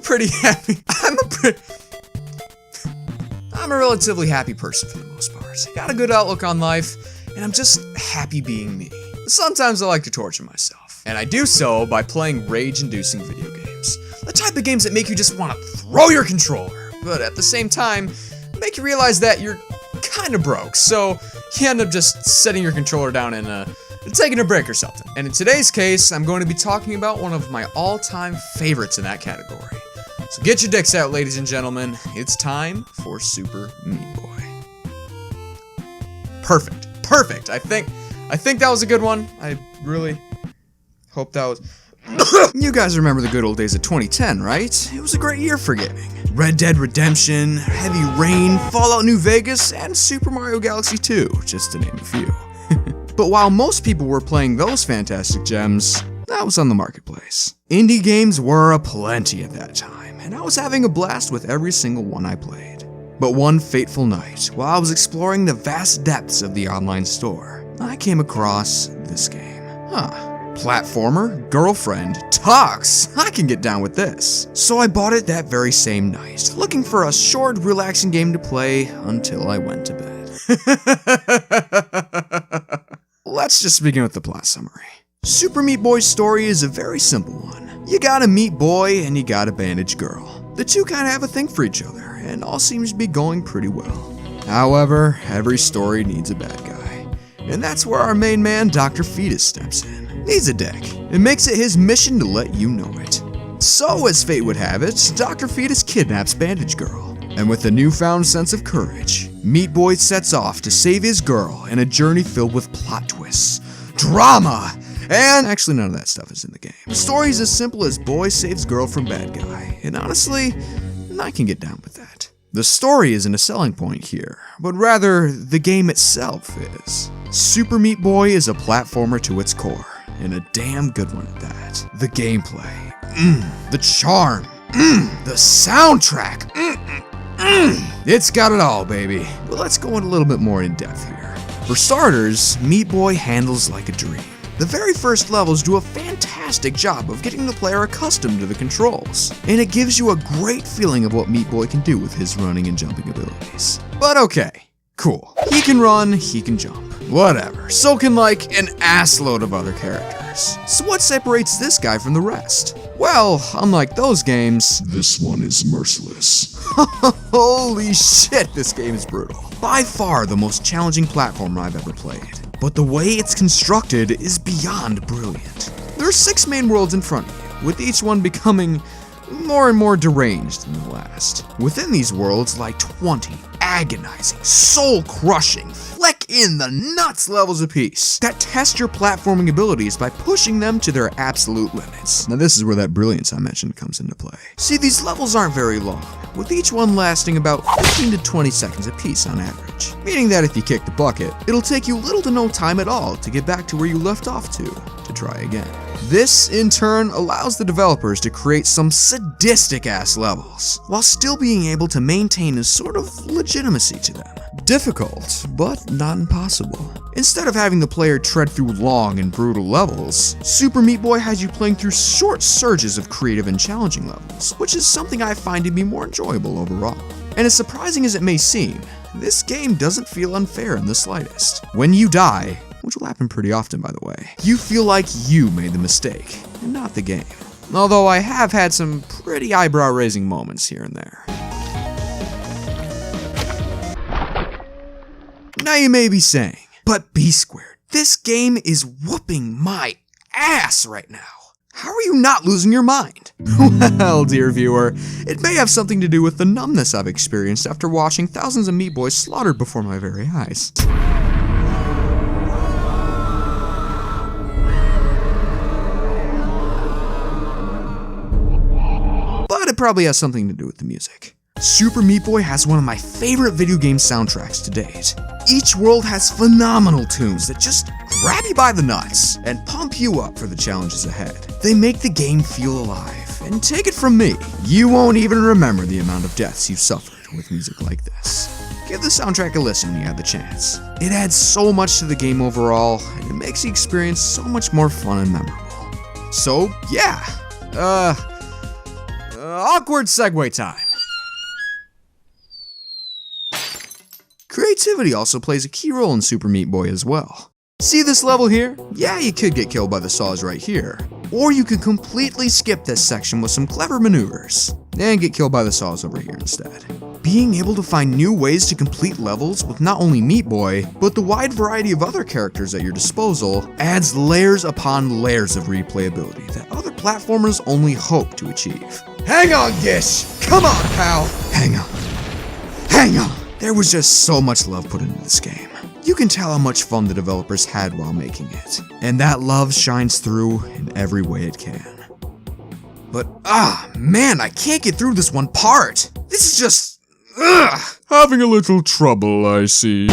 pretty happy. I'm a relatively happy person for the most part. I got a good outlook on life, and I'm just happy being me. Sometimes I like to torture myself, and I do so by playing rage-inducing video games. The type of games that make you just want to throw your controller, but at the same time, make you realize that you're kind of broke, so you end up just setting your controller down and taking a break or something. And in today's case, I'm going to be talking about one of my all-time favorites in that category. So get your dicks out, ladies and gentlemen. It's time for Super Meat Boy. Perfect. I think that was a good one. I really hope that was... You guys remember the good old days of 2010, right? It was a great year for gaming. Red Dead Redemption, Heavy Rain, Fallout New Vegas, and Super Mario Galaxy 2, just to name a few. But while most people were playing those fantastic gems, I was on the marketplace. Indie games were aplenty at that time, and I was having a blast with every single one I played. But one fateful night, while I was exploring the vast depths of the online store, I came across this game. Platformer, girlfriend, talks. I can get down with this. So I bought it that very same night, looking for a short, relaxing game to play until I went to bed. Let's just begin with the plot summary. Super Meat Boy's story is a very simple one. You got a meat boy and you got a bandaged girl. The two kind of have a thing for each other, and all seems to be going pretty well. However, every story needs a bad guy. And that's where our main man, Dr. Fetus, steps in. He's a dick. It makes it his mission to let you know it. So, as fate would have it, Dr. Fetus kidnaps Bandage Girl. And with a newfound sense of courage, Meat Boy sets off to save his girl in a journey filled with plot twists, drama, and actually none of that stuff is in the game. The story is as simple as boy saves girl from bad guy, and honestly, I can get down with that. The story isn't a selling point here, but rather the game itself is. Super Meat Boy is a platformer to its core, and a damn good one at that. The gameplay, the charm, the soundtrack, it's got it all, baby. But let's go in a little bit more in depth here. For starters, Meat Boy handles like a dream. The very first levels do a fantastic job of getting the player accustomed to the controls, and it gives you a great feeling of what Meat Boy can do with his running and jumping abilities. But okay, cool. He can run, he can jump. Whatever, so can like an assload of other characters. So what separates this guy from the rest? Well, unlike those games, this one is merciless. Holy shit, this game is brutal. By far the most challenging platformer I've ever played. But the way it's constructed is beyond brilliant. There are 6 main worlds in front of you, with each one becoming more and more deranged than the last. Within these worlds lie 20 agonizing, soul-crushing, flick-in-the-nuts levels apiece that test your platforming abilities by pushing them to their absolute limits. Now this is where that brilliance I mentioned comes into play. See, these levels aren't very long, with each one lasting about 15 to 20 seconds apiece on average, meaning that if you kick the bucket, it'll take you little to no time at all to get back to where you left off to try again. This, in turn, allows the developers to create some sadistic-ass levels, while still being able to maintain a sort of legitimacy to them. Difficult, but not impossible. Instead of having the player tread through long and brutal levels, Super Meat Boy has you playing through short surges of creative and challenging levels, which is something I find to be more enjoyable overall. And as surprising as it may seem, this game doesn't feel unfair in the slightest. When you die, which will happen pretty often by the way, you feel like you made the mistake, and not the game. Although I have had some pretty eyebrow-raising moments here and there. Now you may be saying, but BeeSquared, this game is whooping my ass right now. How are you not losing your mind? Well, dear viewer, it may have something to do with the numbness I've experienced after watching thousands of Meat Boys slaughtered before my very eyes. But it probably has something to do with the music. Super Meat Boy has one of my favorite video game soundtracks to date. Each world has phenomenal tunes that just grab you by the nuts and pump you up for the challenges ahead. They make the game feel alive, and take it from me, you won't even remember the amount of deaths you've suffered with music like this. Give the soundtrack a listen when you have the chance. It adds so much to the game overall, and it makes the experience so much more fun and memorable. So, yeah. Awkward segue time. Creativity also plays a key role in Super Meat Boy as well. See this level here? Yeah, you could get killed by the saws right here. Or you could completely skip this section with some clever maneuvers and get killed by the saws over here instead. Being able to find new ways to complete levels with not only Meat Boy, but the wide variety of other characters at your disposal adds layers upon layers of replayability that other platformers only hope to achieve. Hang on, Gish! Come on, pal! Hang on. Hang on! There was just so much love put into this game. You can tell how much fun the developers had while making it, and that love shines through in every way it can. But man, I can't get through this one part. This is just, Having a little trouble, I see.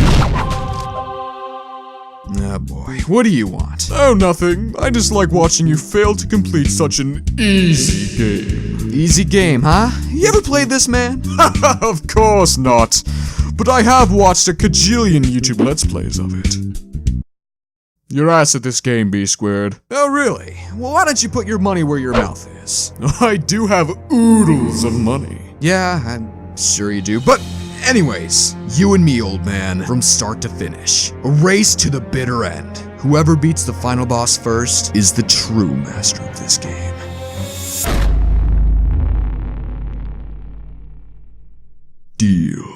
Oh boy, what do you want? Oh, nothing. I just like watching you fail to complete such an easy game. Easy game, huh? You ever played this, man? Of course not. But I have watched a cajillion YouTube Let's Plays of it. You're ass at this game, BeeSquared. Oh really? Well, why don't you put your money where your mouth is? I do have oodles of money. Yeah, I'm sure you do, but anyways, you and me, old man, from start to finish. A race to the bitter end. Whoever beats the final boss first is the true master of this game. Deal.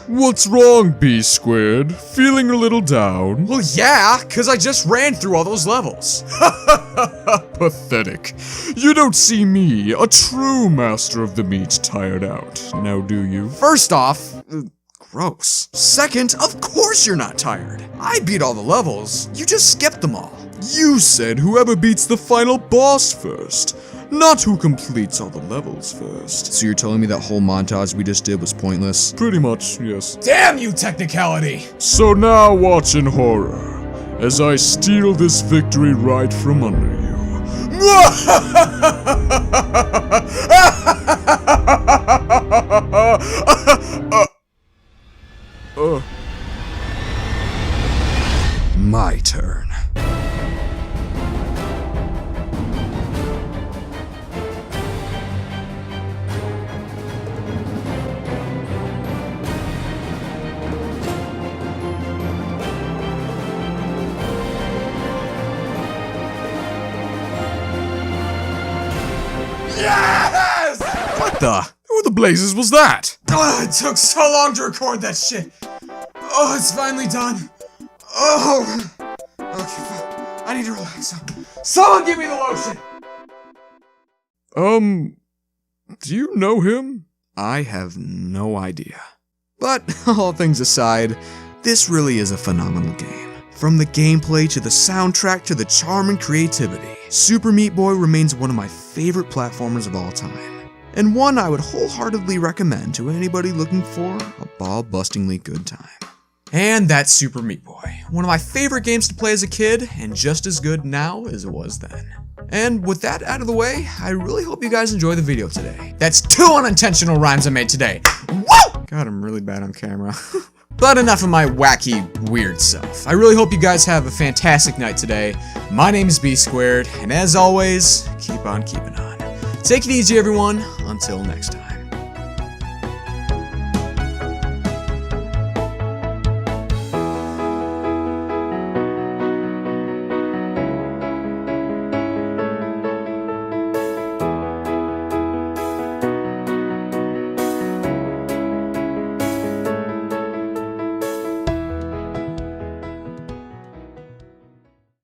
What's wrong, BeeSquared? Feeling a little down? Well, yeah, cause I just ran through all those levels. Pathetic. You don't see me, a true master of the meat, tired out, now do you? First off, gross. Second, of course you're not tired. I beat all the levels. You just skipped them all. You said whoever beats the final boss first, not who completes all the levels first. So you're telling me that whole montage we just did was pointless? Pretty much, yes. Damn you, technicality! So now watch in horror, as I steal this victory right from under you. My turn. Yes! What the? Who the blazes was that? It took so long to record that shit. Oh, it's finally done. Oh. Okay, I need to relax. Someone give me the lotion. Do you know him? I have no idea. But all things aside, this really is a phenomenal game. From the gameplay to the soundtrack to the charm and creativity, Super Meat Boy remains one of my favorite platformers of all time, and one I would wholeheartedly recommend to anybody looking for a ball-bustingly good time. And that's Super Meat Boy, one of my favorite games to play as a kid, and just as good now as it was then. And with that out of the way, I really hope you guys enjoy the video today. That's 2 unintentional rhymes I made today. Woo! God, I'm really bad on camera. But enough of my wacky, weird self. I really hope you guys have a fantastic night today. My name is BeeSquared, and as always, keep on keeping on. Take it easy, everyone. Until next time.